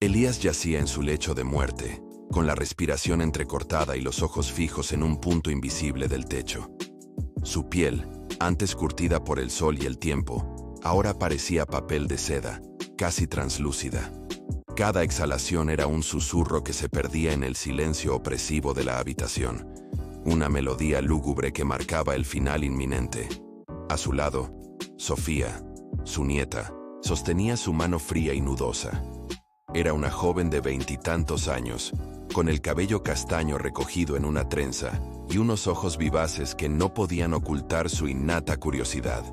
Elías yacía en su lecho de muerte, con la respiración entrecortada y los ojos fijos en un punto invisible del techo. Su piel, antes curtida por el sol y el tiempo, ahora parecía papel de seda, casi translúcida. Cada exhalación era un susurro que se perdía en el silencio opresivo de la habitación, una melodía lúgubre que marcaba el final inminente. A su lado, Sofía, su nieta, sostenía su mano fría y nudosa. Era una joven de 20 y tantos años, con el cabello castaño recogido en una trenza y unos ojos vivaces que no podían ocultar su innata curiosidad.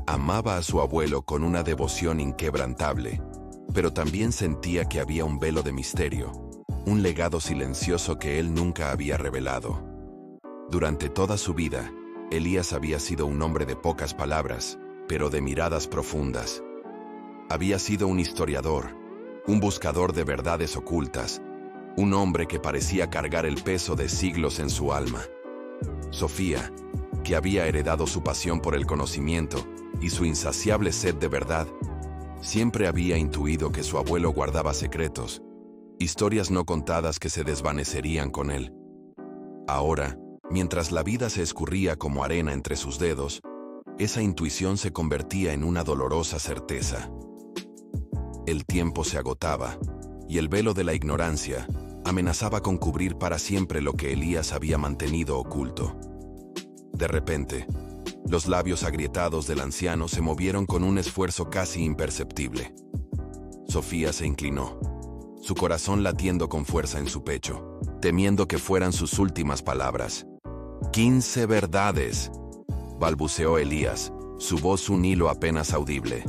Amaba a su abuelo con una devoción inquebrantable, pero también sentía que había un velo de misterio, un legado silencioso que él nunca había revelado. Durante toda su vida, Elías había sido un hombre de pocas palabras, pero de miradas profundas. Había sido un historiador, un buscador de verdades ocultas, un hombre que parecía cargar el peso de siglos en su alma. Sofía, que había heredado su pasión por el conocimiento y su insaciable sed de verdad, siempre había intuido que su abuelo guardaba secretos, historias no contadas que se desvanecerían con él. Ahora, mientras la vida se escurría como arena entre sus dedos, esa intuición se convertía en una dolorosa certeza. El tiempo se agotaba, y el velo de la ignorancia amenazaba con cubrir para siempre lo que Elías había mantenido oculto. De repente, los labios agrietados del anciano se movieron con un esfuerzo casi imperceptible. Sofía se inclinó, su corazón latiendo con fuerza en su pecho, temiendo que fueran sus últimas palabras. 15 verdades, balbuceó Elías, su voz un hilo apenas audible.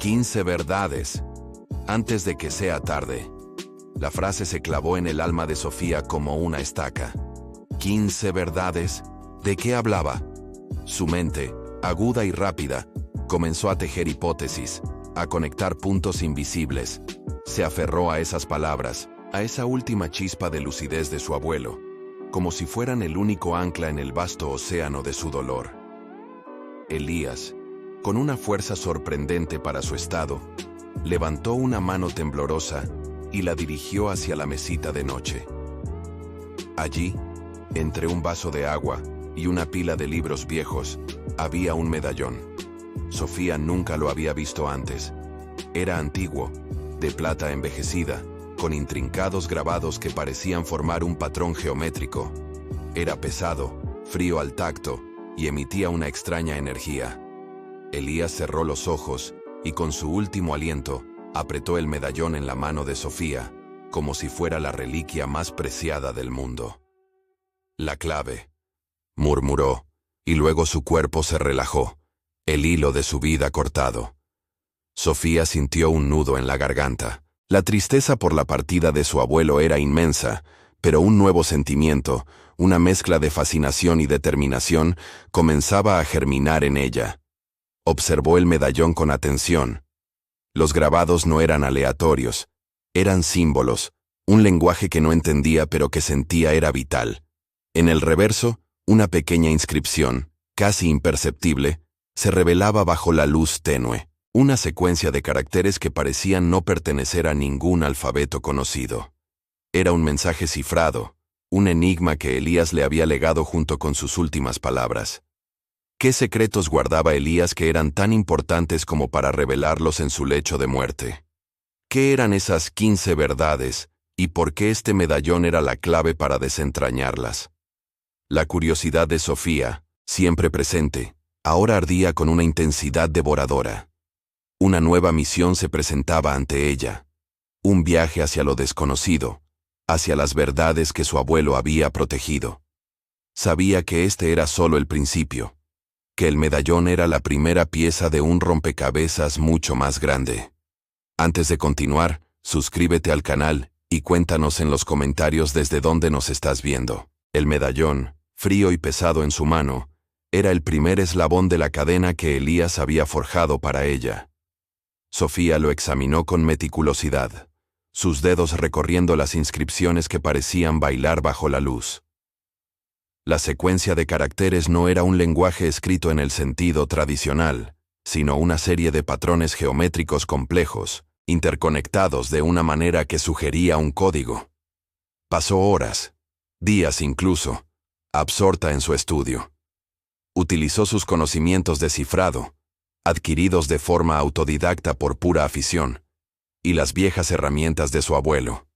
15 verdades. Antes de que sea tarde. La frase se clavó en el alma de Sofía como una estaca. 15 verdades. ¿De qué hablaba? Su mente, aguda y rápida, comenzó a tejer hipótesis, a conectar puntos invisibles. Se aferró a esas palabras, a esa última chispa de lucidez de su abuelo, como si fueran el único ancla en el vasto océano de su dolor. Elías, con una fuerza sorprendente para su estado, levantó una mano temblorosa y la dirigió hacia la mesita de noche. Allí, entre un vaso de agua y una pila de libros viejos, había un medallón. Sofía nunca lo había visto antes. Era antiguo, de plata envejecida, con intrincados grabados que parecían formar un patrón geométrico. Era pesado, frío al tacto, y emitía una extraña energía. Elías cerró los ojos y con su último aliento, apretó el medallón en la mano de Sofía, como si fuera la reliquia más preciada del mundo. La clave, murmuró, y luego su cuerpo se relajó, el hilo de su vida cortado. Sofía sintió un nudo en la garganta. La tristeza por la partida de su abuelo era inmensa, pero un nuevo sentimiento, una mezcla de fascinación y determinación, comenzaba a germinar en ella. Observó el medallón con atención. Los grabados no eran aleatorios, eran símbolos, un lenguaje que no entendía pero que sentía era vital. En el reverso, una pequeña inscripción, casi imperceptible, se revelaba bajo la luz tenue, una secuencia de caracteres que parecían no pertenecer a ningún alfabeto conocido. Era un mensaje cifrado, un enigma que Elías le había legado junto con sus últimas palabras. ¿Qué secretos guardaba Elías que eran tan importantes como para revelarlos en su lecho de muerte? ¿Qué eran esas 15 verdades, y por qué este medallón era la clave para desentrañarlas? La curiosidad de Sofía, siempre presente, ahora ardía con una intensidad devoradora. Una nueva misión se presentaba ante ella. Un viaje hacia lo desconocido, hacia las verdades que su abuelo había protegido. Sabía que este era solo el principio, que el medallón era la primera pieza de un rompecabezas mucho más grande. Antes de continuar, suscríbete al canal y cuéntanos en los comentarios desde dónde nos estás viendo. El medallón, frío y pesado en su mano, era el primer eslabón de la cadena que Elías había forjado para ella. Sofía lo examinó con meticulosidad, sus dedos recorriendo las inscripciones que parecían bailar bajo la luz. La secuencia de caracteres no era un lenguaje escrito en el sentido tradicional, sino una serie de patrones geométricos complejos, interconectados de una manera que sugería un código. Pasó horas, días incluso, absorta en su estudio. Utilizó sus conocimientos de cifrado, adquiridos de forma autodidacta por pura afición, y las viejas herramientas de su abuelo.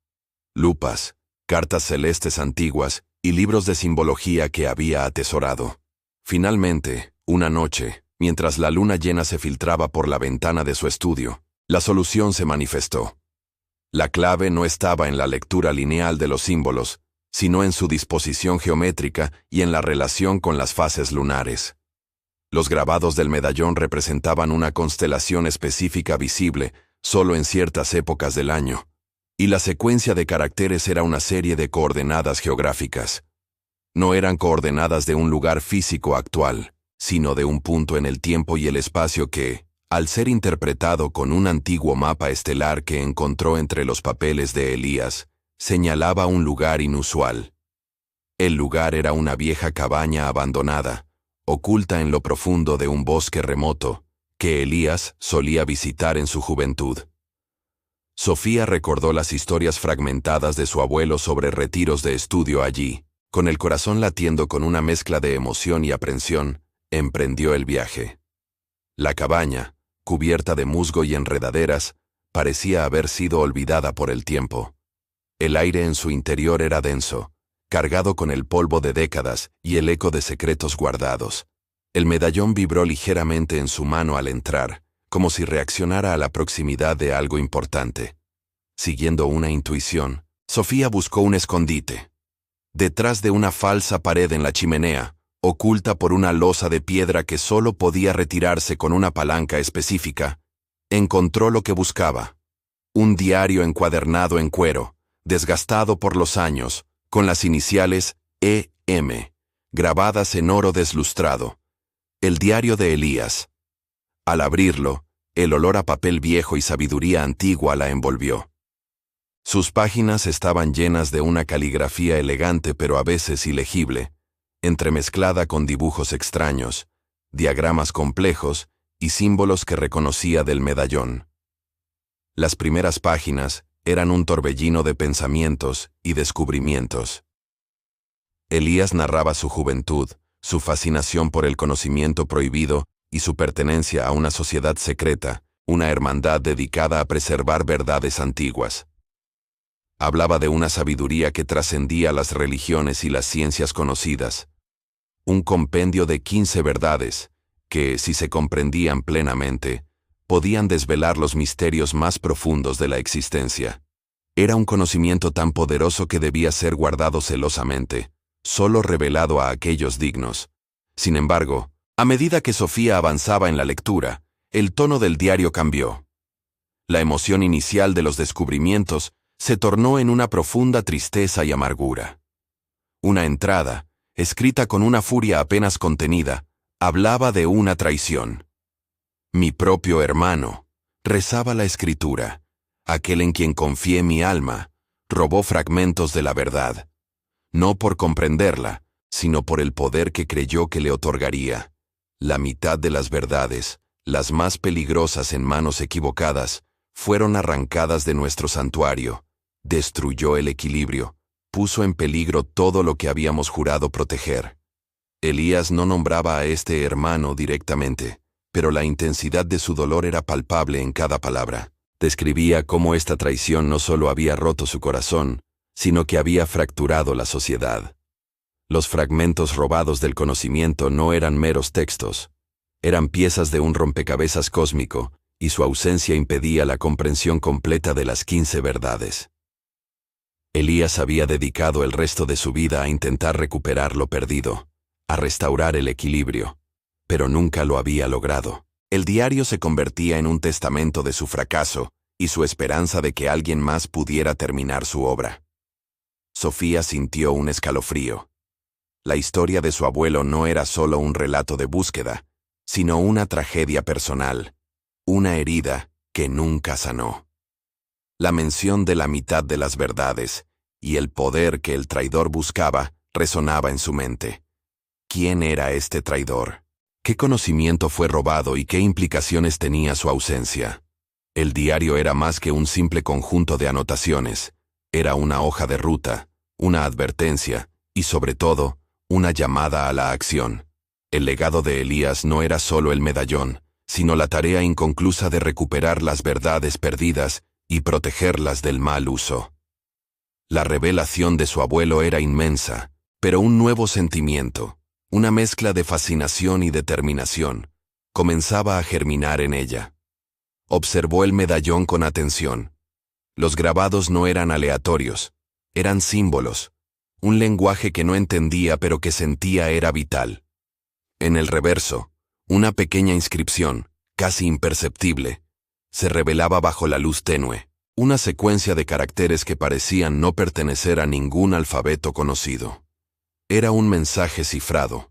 Lupas, cartas celestes antiguas y libros de simbología que había atesorado. Finalmente, una noche, mientras la luna llena se filtraba por la ventana de su estudio, la solución se manifestó. La clave no estaba en la lectura lineal de los símbolos, sino en su disposición geométrica y en la relación con las fases lunares. Los grabados del medallón representaban una constelación específica visible solo en ciertas épocas del año, y la secuencia de caracteres era una serie de coordenadas geográficas. No eran coordenadas de un lugar físico actual, sino de un punto en el tiempo y el espacio que, al ser interpretado con un antiguo mapa estelar que encontró entre los papeles de Elías, señalaba un lugar inusual. El lugar era una vieja cabaña abandonada, oculta en lo profundo de un bosque remoto, que Elías solía visitar en su juventud. Sofía recordó las historias fragmentadas de su abuelo sobre retiros de estudio allí. Con el corazón latiendo con una mezcla de emoción y aprensión, emprendió el viaje. La cabaña, cubierta de musgo y enredaderas, parecía haber sido olvidada por el tiempo. El aire en su interior era denso, cargado con el polvo de décadas y el eco de secretos guardados. El medallón vibró ligeramente en su mano al entrar, como si reaccionara a la proximidad de algo importante. Siguiendo una intuición, Sofía buscó un escondite. Detrás de una falsa pared en la chimenea, oculta por una losa de piedra que solo podía retirarse con una palanca específica, encontró lo que buscaba. Un diario encuadernado en cuero, desgastado por los años, con las iniciales E.M., grabadas en oro deslustrado. El diario de Elías. Al abrirlo, el olor a papel viejo y sabiduría antigua la envolvió. Sus páginas estaban llenas de una caligrafía elegante pero a veces ilegible, entremezclada con dibujos extraños, diagramas complejos y símbolos que reconocía del medallón. Las primeras páginas eran un torbellino de pensamientos y descubrimientos. Elías narraba su juventud, su fascinación por el conocimiento prohibido y su pertenencia a una sociedad secreta, una hermandad dedicada a preservar verdades antiguas. Hablaba de una sabiduría que trascendía las religiones y las ciencias conocidas. Un compendio de 15 verdades, que, si se comprendían plenamente, podían desvelar los misterios más profundos de la existencia. Era un conocimiento tan poderoso que debía ser guardado celosamente, solo revelado a aquellos dignos. Sin embargo, a medida que Sofía avanzaba en la lectura, el tono del diario cambió. La emoción inicial de los descubrimientos se tornó en una profunda tristeza y amargura. Una entrada, escrita con una furia apenas contenida, hablaba de una traición. Mi propio hermano, rezaba la escritura, aquel en quien confié mi alma, robó fragmentos de la verdad, no por comprenderla, sino por el poder que creyó que le otorgaría. La mitad de las verdades, las más peligrosas en manos equivocadas, fueron arrancadas de nuestro santuario. Destruyó el equilibrio, puso en peligro todo lo que habíamos jurado proteger. Elías no nombraba a este hermano directamente, pero la intensidad de su dolor era palpable en cada palabra. Describía cómo esta traición no solo había roto su corazón, sino que había fracturado la sociedad. Los fragmentos robados del conocimiento no eran meros textos, eran piezas de un rompecabezas cósmico, y su ausencia impedía la comprensión completa de las 15 verdades. Elías había dedicado el resto de su vida a intentar recuperar lo perdido, a restaurar el equilibrio, pero nunca lo había logrado. El diario se convertía en un testamento de su fracaso y su esperanza de que alguien más pudiera terminar su obra. Sofía sintió un escalofrío. La historia de su abuelo no era solo un relato de búsqueda, sino una tragedia personal, una herida que nunca sanó. La mención de la mitad de las verdades y el poder que el traidor buscaba resonaba en su mente. ¿Quién era este traidor? ¿Qué conocimiento fue robado y qué implicaciones tenía su ausencia? El diario era más que un simple conjunto de anotaciones. Era una hoja de ruta, una advertencia y, sobre todo, una llamada a la acción. El legado de Elías no era solo el medallón, sino la tarea inconclusa de recuperar las verdades perdidas y protegerlas del mal uso. La revelación de su abuelo era inmensa, pero un nuevo sentimiento, una mezcla de fascinación y determinación, comenzaba a germinar en ella. Observó el medallón con atención. Los grabados no eran aleatorios, eran símbolos, un lenguaje que no entendía pero que sentía era vital. En el reverso, una pequeña inscripción, casi imperceptible, se revelaba bajo la luz tenue, una secuencia de caracteres que parecían no pertenecer a ningún alfabeto conocido. Era un mensaje cifrado,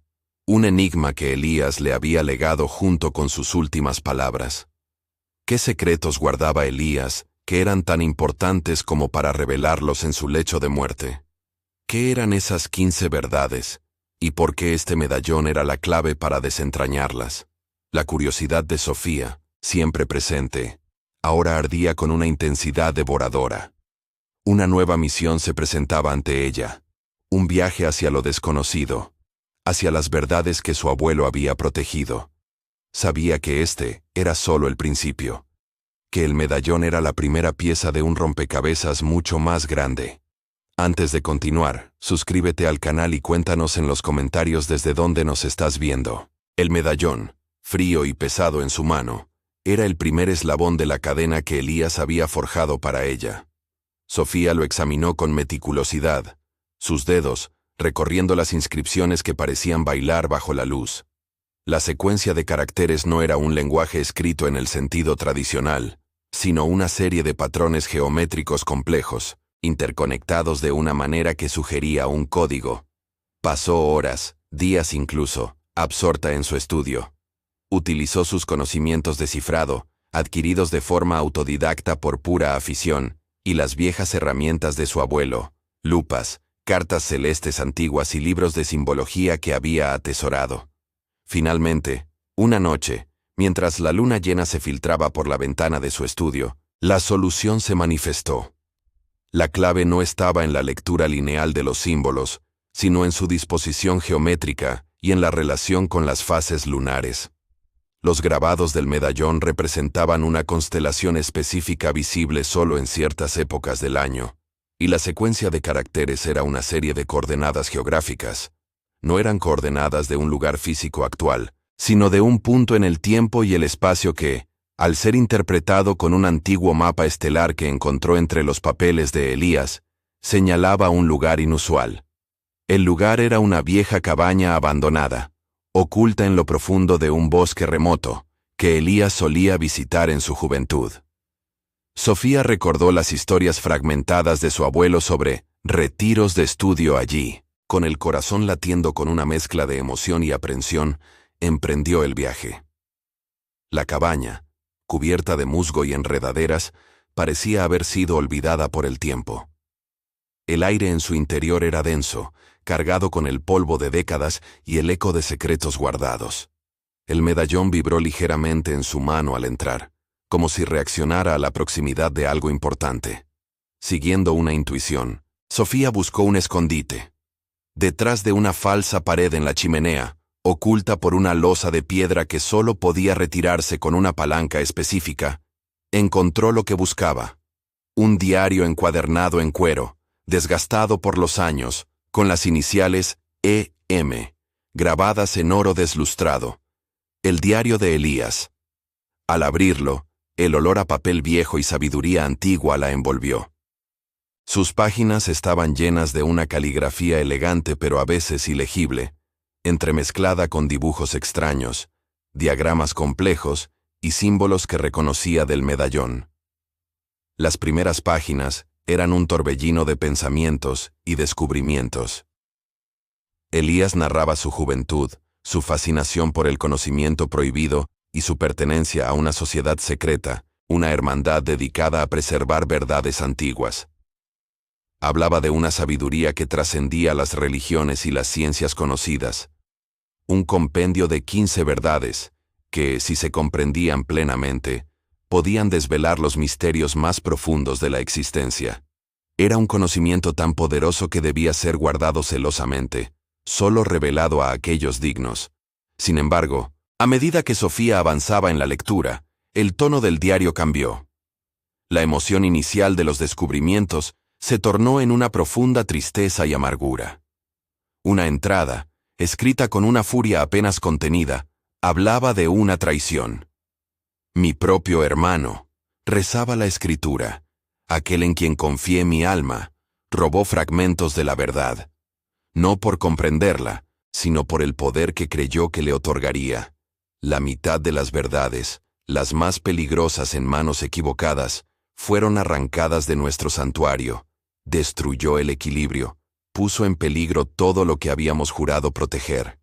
un enigma que Elías le había legado junto con sus últimas palabras. ¿Qué secretos guardaba Elías que eran tan importantes como para revelarlos en su lecho de muerte? ¿Qué eran esas 15 verdades? ¿Y por qué este medallón era la clave para desentrañarlas? La curiosidad de Sofía, siempre presente, ahora ardía con una intensidad devoradora. Una nueva misión se presentaba ante ella, un viaje hacia lo desconocido, hacia las verdades que su abuelo había protegido. Sabía que este era solo el principio, que el medallón era la primera pieza de un rompecabezas mucho más grande. Antes de continuar, suscríbete al canal y cuéntanos en los comentarios desde dónde nos estás viendo. El medallón, frío y pesado en su mano, era el primer eslabón de la cadena que Elías había forjado para ella. Sofía lo examinó con meticulosidad, sus dedos recorriendo las inscripciones que parecían bailar bajo la luz. La secuencia de caracteres no era un lenguaje escrito en el sentido tradicional, sino una serie de patrones geométricos complejos, interconectados de una manera que sugería un código. Pasó horas, días incluso, absorta en su estudio. Utilizó sus conocimientos de cifrado, adquiridos de forma autodidacta por pura afición, y las viejas herramientas de su abuelo, lupas, cartas celestes antiguas y libros de simbología que había atesorado. Finalmente, una noche, mientras la luna llena se filtraba por la ventana de su estudio, la solución se manifestó. La clave no estaba en la lectura lineal de los símbolos, sino en su disposición geométrica y en la relación con las fases lunares. Los grabados del medallón representaban una constelación específica visible solo en ciertas épocas del año, y la secuencia de caracteres era una serie de coordenadas geográficas. No eran coordenadas de un lugar físico actual, sino de un punto en el tiempo y el espacio que, al ser interpretado con un antiguo mapa estelar que encontró entre los papeles de Elías, señalaba un lugar inusual. El lugar era una vieja cabaña abandonada, oculta en lo profundo de un bosque remoto, que Elías solía visitar en su juventud. Sofía recordó las historias fragmentadas de su abuelo sobre retiros de estudio allí. Con el corazón latiendo con una mezcla de emoción y aprensión, emprendió el viaje. La cabaña, cubierta de musgo y enredaderas, parecía haber sido olvidada por el tiempo. El aire en su interior era denso, cargado con el polvo de décadas y el eco de secretos guardados. El medallón vibró ligeramente en su mano al entrar, como si reaccionara a la proximidad de algo importante. Siguiendo una intuición, Sofía buscó un escondite. Detrás de una falsa pared en la chimenea, oculta por una losa de piedra que solo podía retirarse con una palanca específica, encontró lo que buscaba. Un diario encuadernado en cuero, desgastado por los años, con las iniciales E.M., grabadas en oro deslustrado. El diario de Elías. Al abrirlo, el olor a papel viejo y sabiduría antigua la envolvió. Sus páginas estaban llenas de una caligrafía elegante pero a veces ilegible, entremezclada con dibujos extraños, diagramas complejos y símbolos que reconocía del medallón. Las primeras páginas eran un torbellino de pensamientos y descubrimientos. Elías narraba su juventud, su fascinación por el conocimiento prohibido y su pertenencia a una sociedad secreta, una hermandad dedicada a preservar verdades antiguas. Hablaba de una sabiduría que trascendía las religiones y las ciencias conocidas. Un compendio de 15 verdades, que, si se comprendían plenamente, podían desvelar los misterios más profundos de la existencia. Era un conocimiento tan poderoso que debía ser guardado celosamente, solo revelado a aquellos dignos. Sin embargo, a medida que Sofía avanzaba en la lectura, el tono del diario cambió. La emoción inicial de los descubrimientos se tornó en una profunda tristeza y amargura. Una entrada, escrita con una furia apenas contenida, hablaba de una traición. Mi propio hermano, rezaba la escritura, aquel en quien confié mi alma, robó fragmentos de la verdad, no por comprenderla, sino por el poder que creyó que le otorgaría. La mitad de las verdades, las más peligrosas en manos equivocadas, fueron arrancadas de nuestro santuario, destruyó el equilibrio, puso en peligro todo lo que habíamos jurado proteger.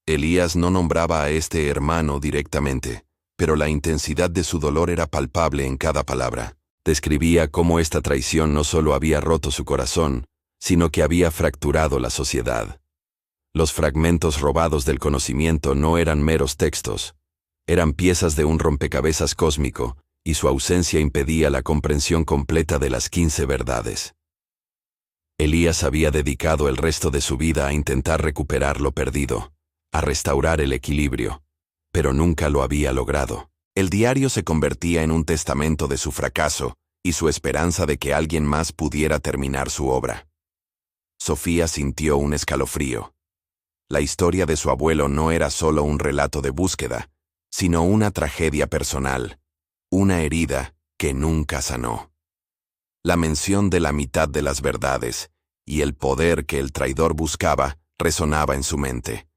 Elías no nombraba a este hermano directamente, pero la intensidad de su dolor era palpable en cada palabra. Describía cómo esta traición no solo había roto su corazón, sino que había fracturado la sociedad. Los fragmentos robados del conocimiento no eran meros textos, eran piezas de un rompecabezas cósmico, y su ausencia impedía la comprensión completa de las 15 verdades. Elías había dedicado el resto de su vida a intentar recuperar lo perdido, a restaurar el equilibrio, pero nunca lo había logrado. El diario se convertía en un testamento de su fracaso y su esperanza de que alguien más pudiera terminar su obra. Sofía sintió un escalofrío. La historia de su abuelo no era solo un relato de búsqueda, sino una tragedia personal, una herida que nunca sanó. La mención de la mitad de las verdades y el poder que el traidor buscaba resonaba en su mente.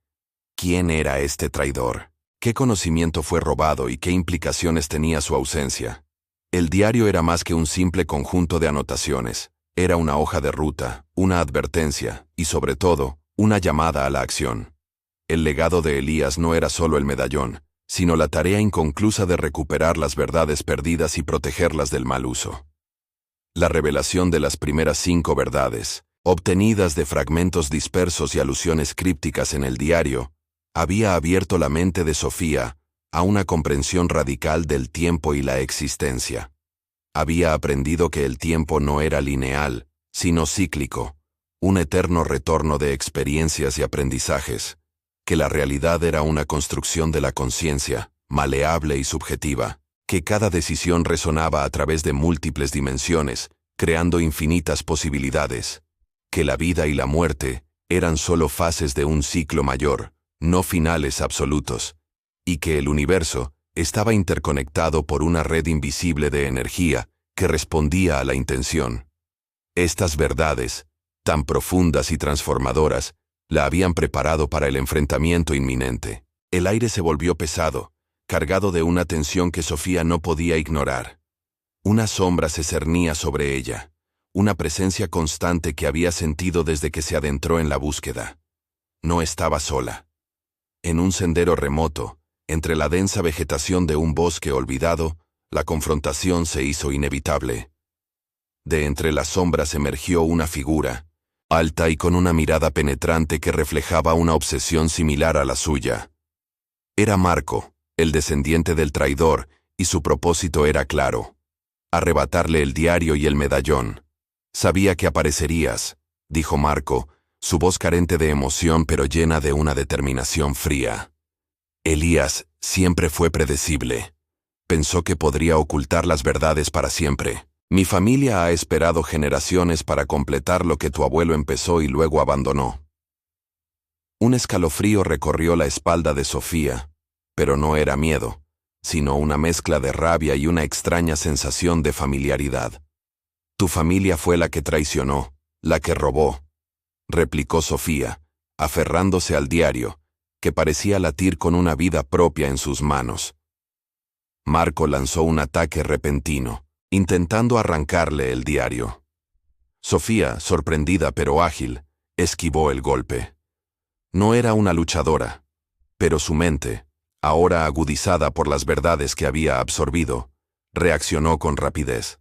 ¿Quién era este traidor? ¿Qué conocimiento fue robado y qué implicaciones tenía su ausencia? El diario era más que un simple conjunto de anotaciones. Era una hoja de ruta, una advertencia y, sobre todo, una llamada a la acción. El legado de Elías no era solo el medallón, sino la tarea inconclusa de recuperar las verdades perdidas y protegerlas del mal uso. La revelación de las primeras 5 verdades, obtenidas de fragmentos dispersos y alusiones crípticas en el diario, había abierto la mente de Sofía a una comprensión radical del tiempo y la existencia. Había aprendido que el tiempo no era lineal, sino cíclico, un eterno retorno de experiencias y aprendizajes, que la realidad era una construcción de la conciencia, maleable y subjetiva, que cada decisión resonaba a través de múltiples dimensiones, creando infinitas posibilidades, que la vida y la muerte eran solo fases de un ciclo mayor, no finales absolutos, y que el universo estaba interconectado por una red invisible de energía que respondía a la intención. Estas verdades, tan profundas y transformadoras, la habían preparado para el enfrentamiento inminente. El aire se volvió pesado, cargado de una tensión que Sofía no podía ignorar. Una sombra se cernía sobre ella, una presencia constante que había sentido desde que se adentró en la búsqueda. No estaba sola. En un sendero remoto, entre la densa vegetación de un bosque olvidado, la confrontación se hizo inevitable. De entre las sombras emergió una figura, alta y con una mirada penetrante que reflejaba una obsesión similar a la suya. Era Marco, el descendiente del traidor, y su propósito era claro: arrebatarle el diario y el medallón. Sabía que aparecerías, dijo Marco, su voz carente de emoción pero llena de una determinación fría. Elías siempre fue predecible. Pensó que podría ocultar las verdades para siempre. Mi familia ha esperado generaciones para completar lo que tu abuelo empezó y luego abandonó. Un escalofrío recorrió la espalda de Sofía, pero no era miedo, sino una mezcla de rabia y una extraña sensación de familiaridad. Tu familia fue la que traicionó, la que robó, replicó Sofía, aferrándose al diario, que parecía latir con una vida propia en sus manos. Marco lanzó un ataque repentino, intentando arrancarle el diario. Sofía, sorprendida pero ágil, esquivó el golpe. No era una luchadora, pero su mente, ahora agudizada por las verdades que había absorbido, reaccionó con rapidez.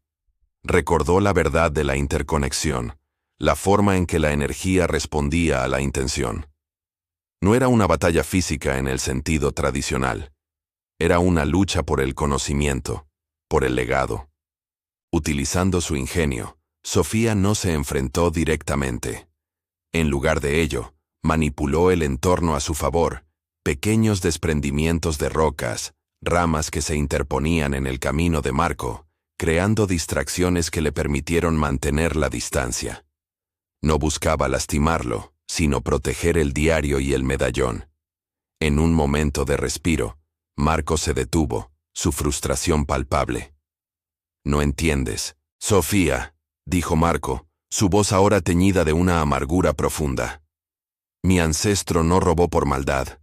Recordó la verdad de la interconexión, la forma en que la energía respondía a la intención. No era una batalla física en el sentido tradicional. Era una lucha por el conocimiento, por el legado. Utilizando su ingenio, Sofía no se enfrentó directamente. En lugar de ello, manipuló el entorno a su favor, pequeños desprendimientos de rocas, ramas que se interponían en el camino de Marco, creando distracciones que le permitieron mantener la distancia. No buscaba lastimarlo, sino proteger el diario y el medallón. En un momento de respiro, Marco se detuvo, su frustración palpable. «No entiendes, Sofía», dijo Marco, su voz ahora teñida de una amargura profunda. «Mi ancestro no robó por maldad.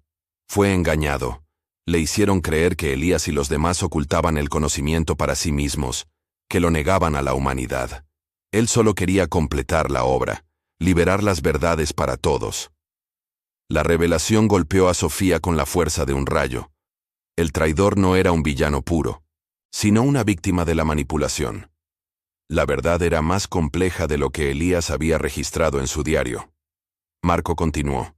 Fue engañado. Le hicieron creer que Elías y los demás ocultaban el conocimiento para sí mismos, que lo negaban a la humanidad. Él solo quería completar la obra, liberar las verdades para todos». La revelación golpeó a Sofía con la fuerza de un rayo. El traidor no era un villano puro, sino una víctima de la manipulación. La verdad era más compleja de lo que Elías había registrado en su diario. Marco continuó.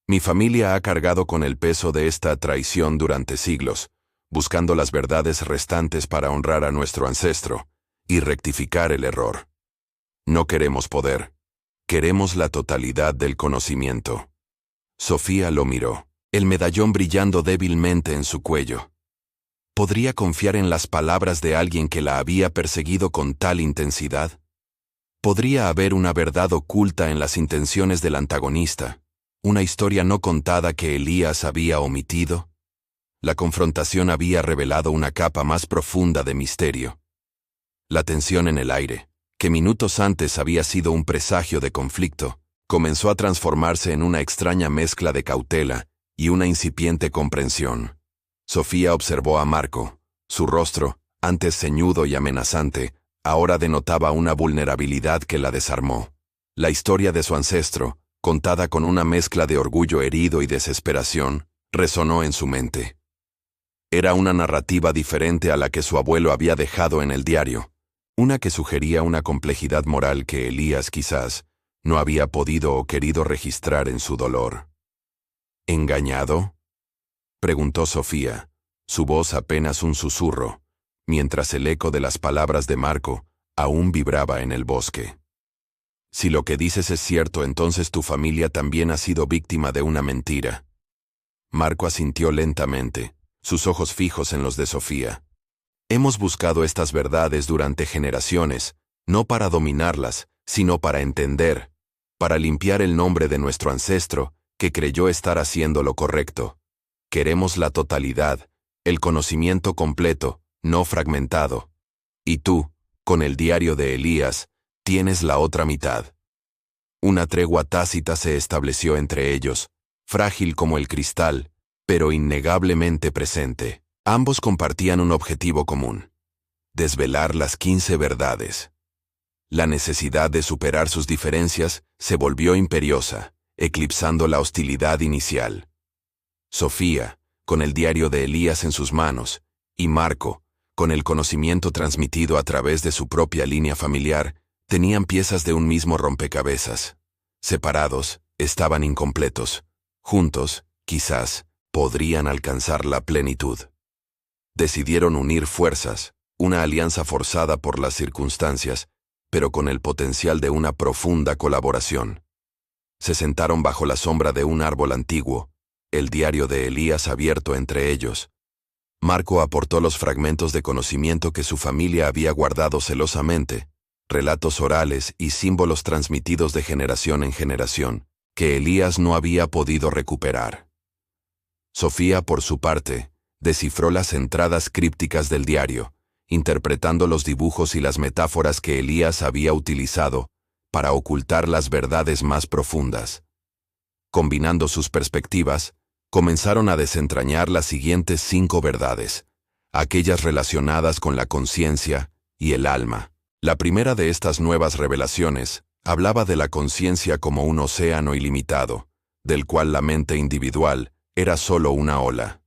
«Mi familia ha cargado con el peso de esta traición durante siglos, buscando las verdades restantes para honrar a nuestro ancestro y rectificar el error. No queremos poder, queremos la totalidad del conocimiento». Sofía lo miró, el medallón brillando débilmente en su cuello. ¿Podría confiar en las palabras de alguien que la había perseguido con tal intensidad? ¿Podría haber una verdad oculta en las intenciones del antagonista, una historia no contada que Elías había omitido? La confrontación había revelado una capa más profunda de misterio. La tensión en el aire, que minutos antes había sido un presagio de conflicto, comenzó a transformarse en una extraña mezcla de cautela y una incipiente comprensión. Sofía observó a Marco. Su rostro, antes ceñudo y amenazante, ahora denotaba una vulnerabilidad que la desarmó. La historia de su ancestro, contada con una mezcla de orgullo herido y desesperación, resonó en su mente. Era una narrativa diferente a la que su abuelo había dejado en el diario, una que sugería una complejidad moral que Elías quizás no había podido o querido registrar en su dolor. ¿Engañado?, preguntó Sofía, su voz apenas un susurro, mientras el eco de las palabras de Marco aún vibraba en el bosque. «Si lo que dices es cierto, entonces tu familia también ha sido víctima de una mentira». Marco asintió lentamente, sus ojos fijos en los de Sofía. «Hemos buscado estas verdades durante generaciones, no para dominarlas, sino para entender, para limpiar el nombre de nuestro ancestro, que creyó estar haciendo lo correcto. Queremos la totalidad, el conocimiento completo, no fragmentado. Y tú, con el diario de Elías, tienes la otra mitad». Una tregua tácita se estableció entre ellos, frágil como el cristal, pero innegablemente presente. Ambos compartían un objetivo común: desvelar las 15 verdades. La necesidad de superar sus diferencias se volvió imperiosa, eclipsando la hostilidad inicial. Sofía, con el diario de Elías en sus manos, y Marco, con el conocimiento transmitido a través de su propia línea familiar, tenían piezas de un mismo rompecabezas. Separados, estaban incompletos. Juntos, quizás, podrían alcanzar la plenitud. Decidieron unir fuerzas, una alianza forzada por las circunstancias, pero con el potencial de una profunda colaboración. Se sentaron bajo la sombra de un árbol antiguo, el diario de Elías abierto entre ellos. Marco aportó los fragmentos de conocimiento que su familia había guardado celosamente, relatos orales y símbolos transmitidos de generación en generación, que Elías no había podido recuperar. Sofía, por su parte, descifró las entradas crípticas del diario, interpretando los dibujos y las metáforas que Elías había utilizado para ocultar las verdades más profundas. Combinando sus perspectivas, comenzaron a desentrañar las siguientes 5 verdades, aquellas relacionadas con la conciencia y el alma. La primera de estas nuevas revelaciones hablaba de la conciencia como un océano ilimitado, del cual la mente individual era solo una ola.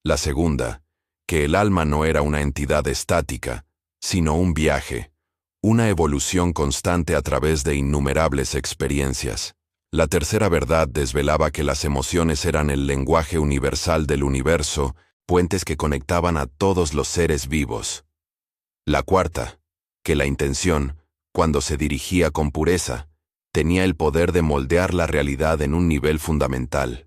La segunda, que el alma no era una entidad estática, sino un viaje, una evolución constante a través de innumerables experiencias. La tercera verdad desvelaba que las emociones eran el lenguaje universal del universo, puentes que conectaban a todos los seres vivos. La cuarta, que la intención, cuando se dirigía con pureza, tenía el poder de moldear la realidad en un nivel fundamental.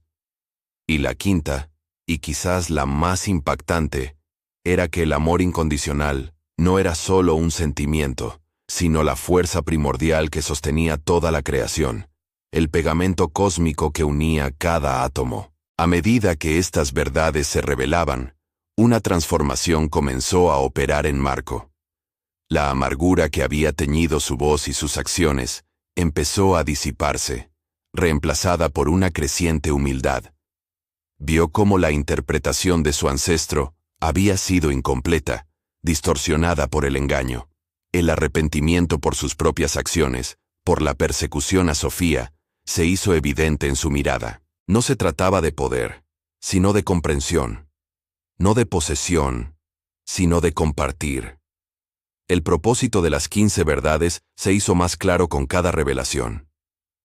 Y la quinta, y quizás la más impactante, era que el amor incondicional no era solo un sentimiento, sino la fuerza primordial que sostenía toda la creación, el pegamento cósmico que unía cada átomo. A medida que estas verdades se revelaban, una transformación comenzó a operar en Marco. La amargura que había teñido su voz y sus acciones empezó a disiparse, reemplazada por una creciente humildad. Vio cómo la interpretación de su ancestro había sido incompleta, distorsionada por el engaño. El arrepentimiento por sus propias acciones, por la persecución a Sofía, se hizo evidente en su mirada. No se trataba de poder, sino de comprensión. No de posesión, sino de compartir. El propósito de las 15 verdades se hizo más claro con cada revelación.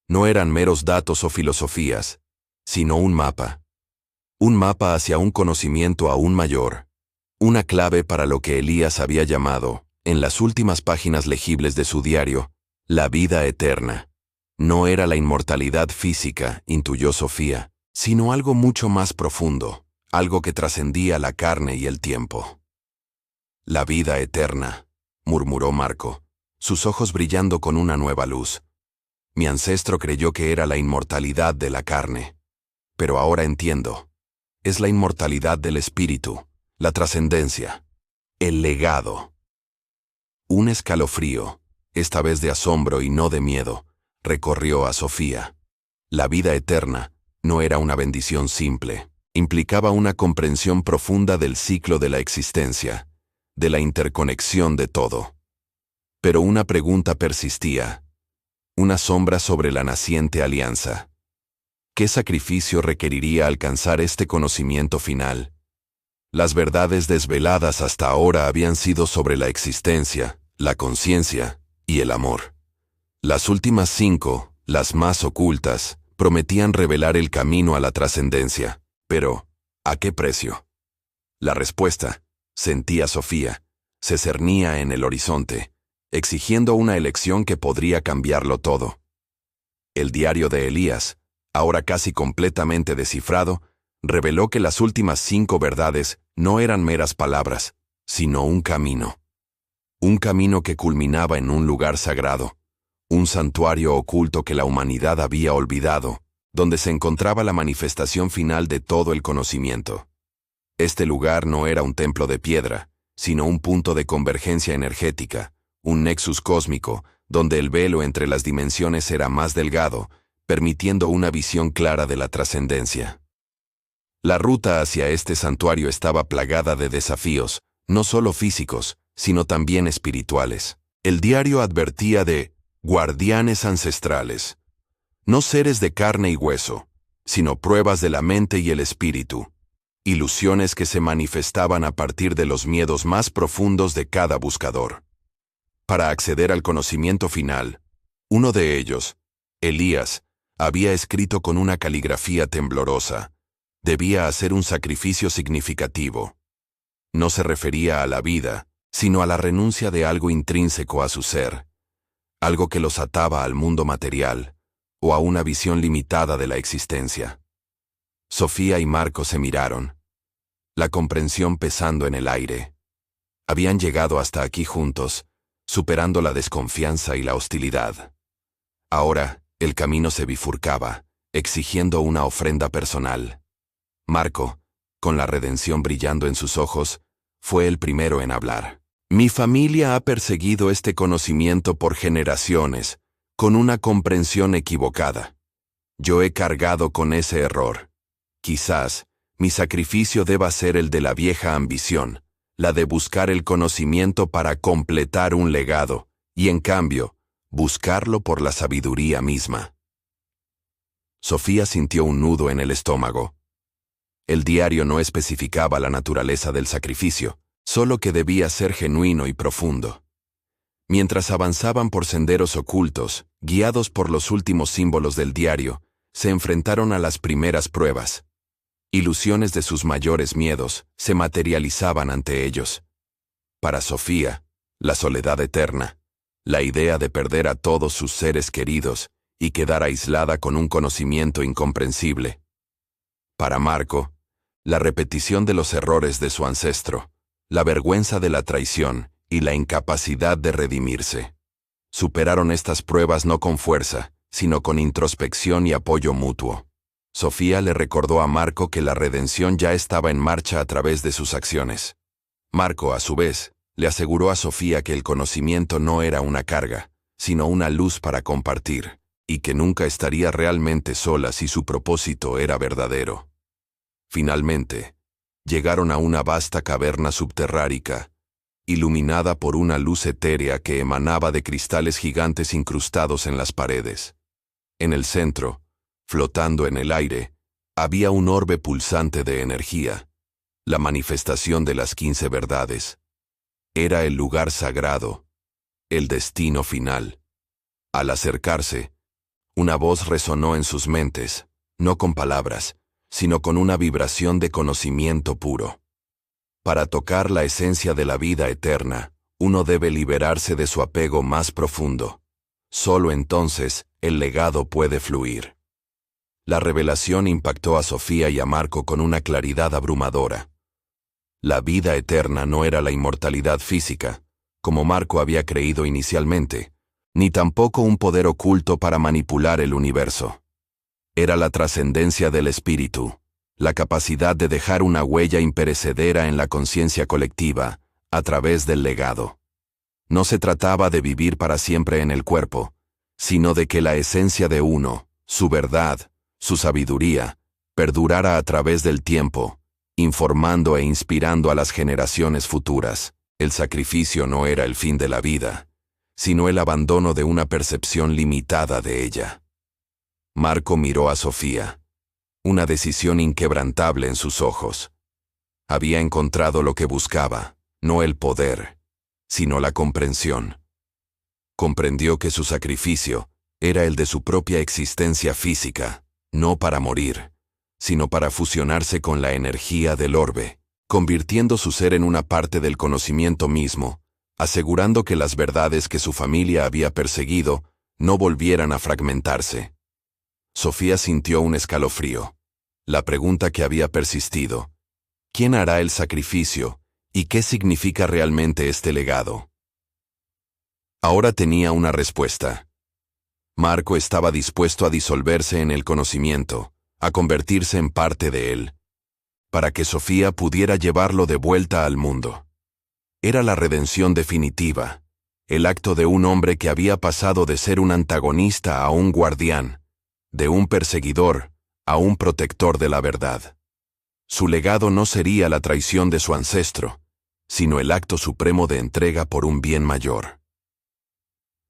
No eran meros datos o filosofías, sino un mapa. Un mapa hacia un conocimiento aún mayor. Una clave para lo que Elías había llamado, en las últimas páginas legibles de su diario, la vida eterna. No era la inmortalidad física, intuyó Sofía, sino algo mucho más profundo, algo que trascendía la carne y el tiempo. La vida eterna, murmuró Marco, sus ojos brillando con una nueva luz. Mi ancestro creyó que era la inmortalidad de la carne. Pero ahora entiendo. Es la inmortalidad del espíritu, la trascendencia, el legado. Un escalofrío, esta vez de asombro y no de miedo, recorrió a Sofía. La vida eterna no era una bendición simple, implicaba una comprensión profunda del ciclo de la existencia, de la interconexión de todo. Pero una pregunta persistía, una sombra sobre la naciente alianza. ¿Qué sacrificio requeriría alcanzar este conocimiento final? Las verdades desveladas hasta ahora habían sido sobre la existencia, la conciencia y el amor. Las últimas 5, las más ocultas, prometían revelar el camino a la trascendencia. Pero, ¿a qué precio? La respuesta, sentía Sofía, se cernía en el horizonte, exigiendo una elección que podría cambiarlo todo. El diario de Elías, ahora casi completamente descifrado, reveló que las últimas 5 verdades no eran meras palabras, sino un camino. Un camino que culminaba en un lugar sagrado, un santuario oculto que la humanidad había olvidado, donde se encontraba la manifestación final de todo el conocimiento. Este lugar no era un templo de piedra, sino un punto de convergencia energética, un nexus cósmico, donde el velo entre las dimensiones era más delgado, permitiendo una visión clara de la trascendencia. La ruta hacia este santuario estaba plagada de desafíos, no solo físicos, sino también espirituales. El diario advertía de guardianes ancestrales, no seres de carne y hueso, sino pruebas de la mente y el espíritu, ilusiones que se manifestaban a partir de los miedos más profundos de cada buscador. Para acceder al conocimiento final, uno de ellos, Elías, había escrito con una caligrafía temblorosa. Debía hacer un sacrificio significativo. No se refería a la vida, sino a la renuncia de algo intrínseco a su ser, algo que los ataba al mundo material, o a una visión limitada de la existencia. Sofía y Marco se miraron, la comprensión pesando en el aire. Habían llegado hasta aquí juntos, superando la desconfianza y la hostilidad. Ahora, el camino se bifurcaba, exigiendo una ofrenda personal. Marco, con la redención brillando en sus ojos, fue el primero en hablar. Mi familia ha perseguido este conocimiento por generaciones, con una comprensión equivocada. Yo he cargado con ese error. Quizás, mi sacrificio deba ser el de la vieja ambición, la de buscar el conocimiento para completar un legado, y en cambio, buscarlo por la sabiduría misma. Sofía sintió un nudo en el estómago. El diario no especificaba la naturaleza del sacrificio, solo que debía ser genuino y profundo. Mientras avanzaban por senderos ocultos, guiados por los últimos símbolos del diario, se enfrentaron a las primeras pruebas. Ilusiones de sus mayores miedos se materializaban ante ellos. Para Sofía, La soledad eterna, la idea de perder a todos sus seres queridos y quedar aislada con un conocimiento incomprensible. Para Marco, la repetición de los errores de su ancestro, la vergüenza de la traición y la incapacidad de redimirse. Superaron estas pruebas no con fuerza, sino con introspección y apoyo mutuo. Sofía le recordó a Marco que la redención ya estaba en marcha a través de sus acciones. Marco, a su vez, le aseguró a Sofía que el conocimiento no era una carga, sino una luz para compartir, y que nunca estaría realmente sola si su propósito era verdadero. Finalmente, llegaron a una vasta caverna subterránica, iluminada por una luz etérea que emanaba de cristales gigantes incrustados en las paredes. En el centro, flotando en el aire, había un orbe pulsante de energía, la manifestación de las 15 verdades. Era el lugar sagrado, el destino final. Al acercarse, una voz resonó en sus mentes, no con palabras, sino con una vibración de conocimiento puro. Para tocar la esencia de la vida eterna, uno debe liberarse de su apego más profundo. Solo entonces, el legado puede fluir. La revelación impactó a Sofía y a Marco con una claridad abrumadora. La vida eterna no era la inmortalidad física, como Marco había creído inicialmente, ni tampoco un poder oculto para manipular el universo. Era la trascendencia del espíritu, la capacidad de dejar una huella imperecedera en la conciencia colectiva, a través del legado. No se trataba de vivir para siempre en el cuerpo, sino de que la esencia de uno, su verdad, su sabiduría, perdurara a través del tiempo, informando e inspirando a las generaciones futuras. El sacrificio no era el fin de la vida, sino el abandono de una percepción limitada de ella. Marco miró a Sofía, una decisión inquebrantable en sus ojos. Había encontrado lo que buscaba, no el poder, sino la comprensión. Comprendió que su sacrificio era el de su propia existencia física, no para morir, sino para fusionarse con la energía del orbe, convirtiendo su ser en una parte del conocimiento mismo, asegurando que las verdades que su familia había perseguido no volvieran a fragmentarse. Sofía sintió un escalofrío. La pregunta que había persistido: ¿quién hará el sacrificio y qué significa realmente este legado? Ahora tenía una respuesta. Marco estaba dispuesto a disolverse en el conocimiento, a convertirse en parte de él, para que Sofía pudiera llevarlo de vuelta al mundo. Era la redención definitiva, el acto de un hombre que había pasado de ser un antagonista a un guardián, de un perseguidor a un protector de la verdad. Su legado no sería la traición de su ancestro, sino el acto supremo de entrega por un bien mayor.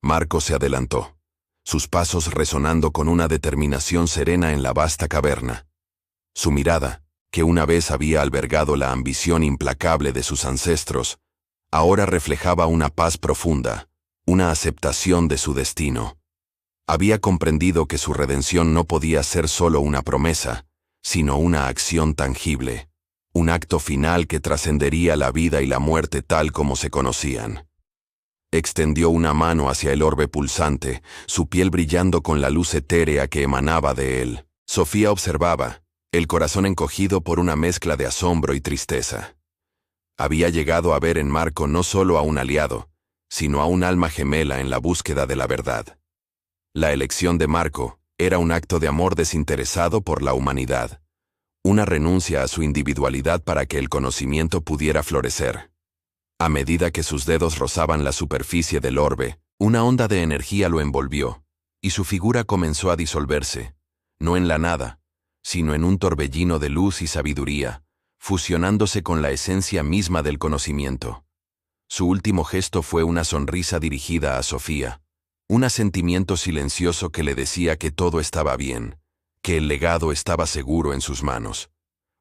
Marco se adelantó, sus pasos resonando con una determinación serena en la vasta caverna. Su mirada, que una vez había albergado la ambición implacable de sus ancestros, ahora reflejaba una paz profunda, una aceptación de su destino. Había comprendido que su redención no podía ser solo una promesa, sino una acción tangible, un acto final que trascendería la vida y la muerte tal como se conocían. Extendió una mano hacia el orbe pulsante, su piel brillando con la luz etérea que emanaba de él. Sofía observaba, el corazón encogido por una mezcla de asombro y tristeza. Había llegado a ver en Marco no solo a un aliado, sino a un alma gemela en la búsqueda de la verdad. La elección de Marco era un acto de amor desinteresado por la humanidad, una renuncia a su individualidad para que el conocimiento pudiera florecer. A medida que sus dedos rozaban la superficie del orbe, una onda de energía lo envolvió, y su figura comenzó a disolverse, no en la nada, sino en un torbellino de luz y sabiduría, fusionándose con la esencia misma del conocimiento. Su último gesto fue una sonrisa dirigida a Sofía, un asentimiento silencioso que le decía que todo estaba bien, que el legado estaba seguro en sus manos.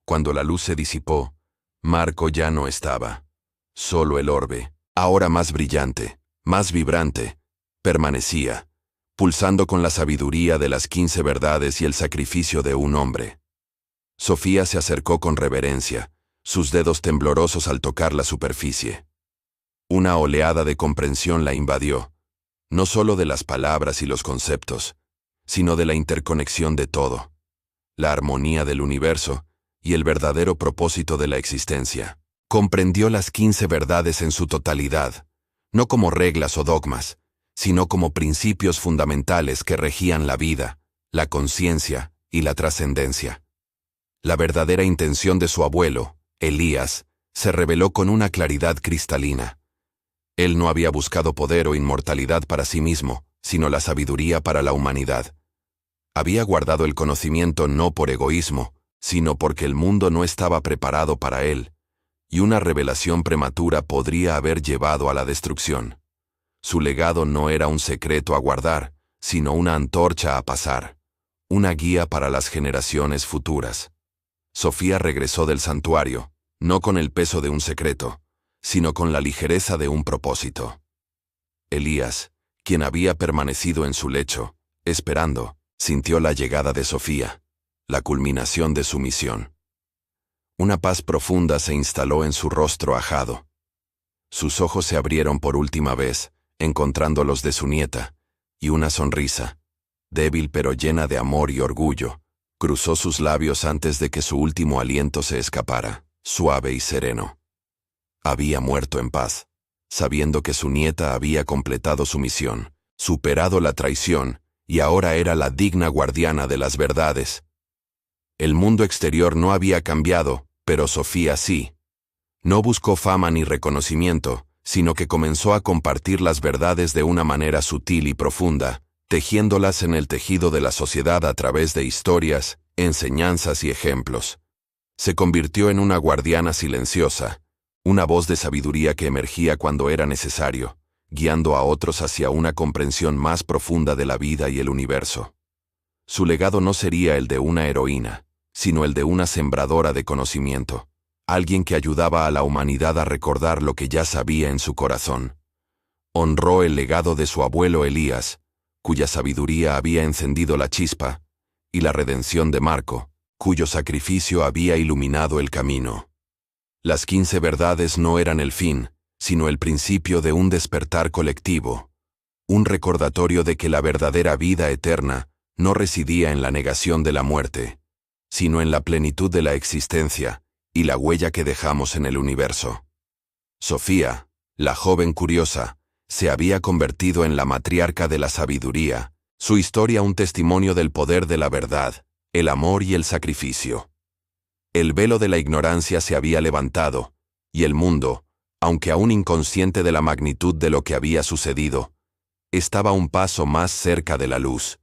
Cuando la luz se disipó, Marco ya no estaba. Solo el orbe, ahora más brillante, más vibrante, permanecía, pulsando con la sabiduría de las 15 verdades y el sacrificio de un hombre. Sofía se acercó con reverencia, sus dedos temblorosos al tocar la superficie. Una oleada de comprensión la invadió, no solo de las palabras y los conceptos, sino de la interconexión de todo, la armonía del universo y el verdadero propósito de la existencia. Comprendió las 15 verdades en su totalidad, no como reglas o dogmas, sino como principios fundamentales que regían la vida, la conciencia y la trascendencia. La verdadera intención de su abuelo, Elías, se reveló con una claridad cristalina. Él no había buscado poder o inmortalidad para sí mismo, sino la sabiduría para la humanidad. Había guardado el conocimiento no por egoísmo, sino porque el mundo no estaba preparado para él, y una revelación prematura podría haber llevado a la destrucción. Su legado no era un secreto a guardar, sino una antorcha a pasar, una guía para las generaciones futuras. Sofía regresó del santuario, no con el peso de un secreto, sino con la ligereza de un propósito. Elías, quien había permanecido en su lecho, esperando, sintió la llegada de Sofía, la culminación de su misión. Una paz profunda se instaló en su rostro ajado. Sus ojos se abrieron por última vez, encontrando los de su nieta, y una sonrisa, débil pero llena de amor y orgullo, cruzó sus labios antes de que su último aliento se escapara, suave y sereno. Había muerto en paz, sabiendo que su nieta había completado su misión, superado la traición, y ahora era la digna guardiana de las verdades. El mundo exterior no había cambiado, pero Sofía sí. No buscó fama ni reconocimiento, sino que comenzó a compartir las verdades de una manera sutil y profunda, tejiéndolas en el tejido de la sociedad a través de historias, enseñanzas y ejemplos. Se convirtió en una guardiana silenciosa, una voz de sabiduría que emergía cuando era necesario, guiando a otros hacia una comprensión más profunda de la vida y el universo. Su legado no sería el de una heroína, sino el de una sembradora de conocimiento, alguien que ayudaba a la humanidad a recordar lo que ya sabía en su corazón. Honró el legado de su abuelo Elías, cuya sabiduría había encendido la chispa, y la redención de Marco, cuyo sacrificio había iluminado el camino. Las 15 verdades no eran el fin, sino el principio de un despertar colectivo, un recordatorio de que la verdadera vida eterna no residía en la negación de la muerte, sino en la plenitud de la existencia y la huella que dejamos en el universo. Sofía, la joven curiosa, se había convertido en la matriarca de la sabiduría, su historia un testimonio del poder de la verdad, el amor y el sacrificio. El velo de la ignorancia se había levantado, y el mundo, aunque aún inconsciente de la magnitud de lo que había sucedido, estaba un paso más cerca de la luz.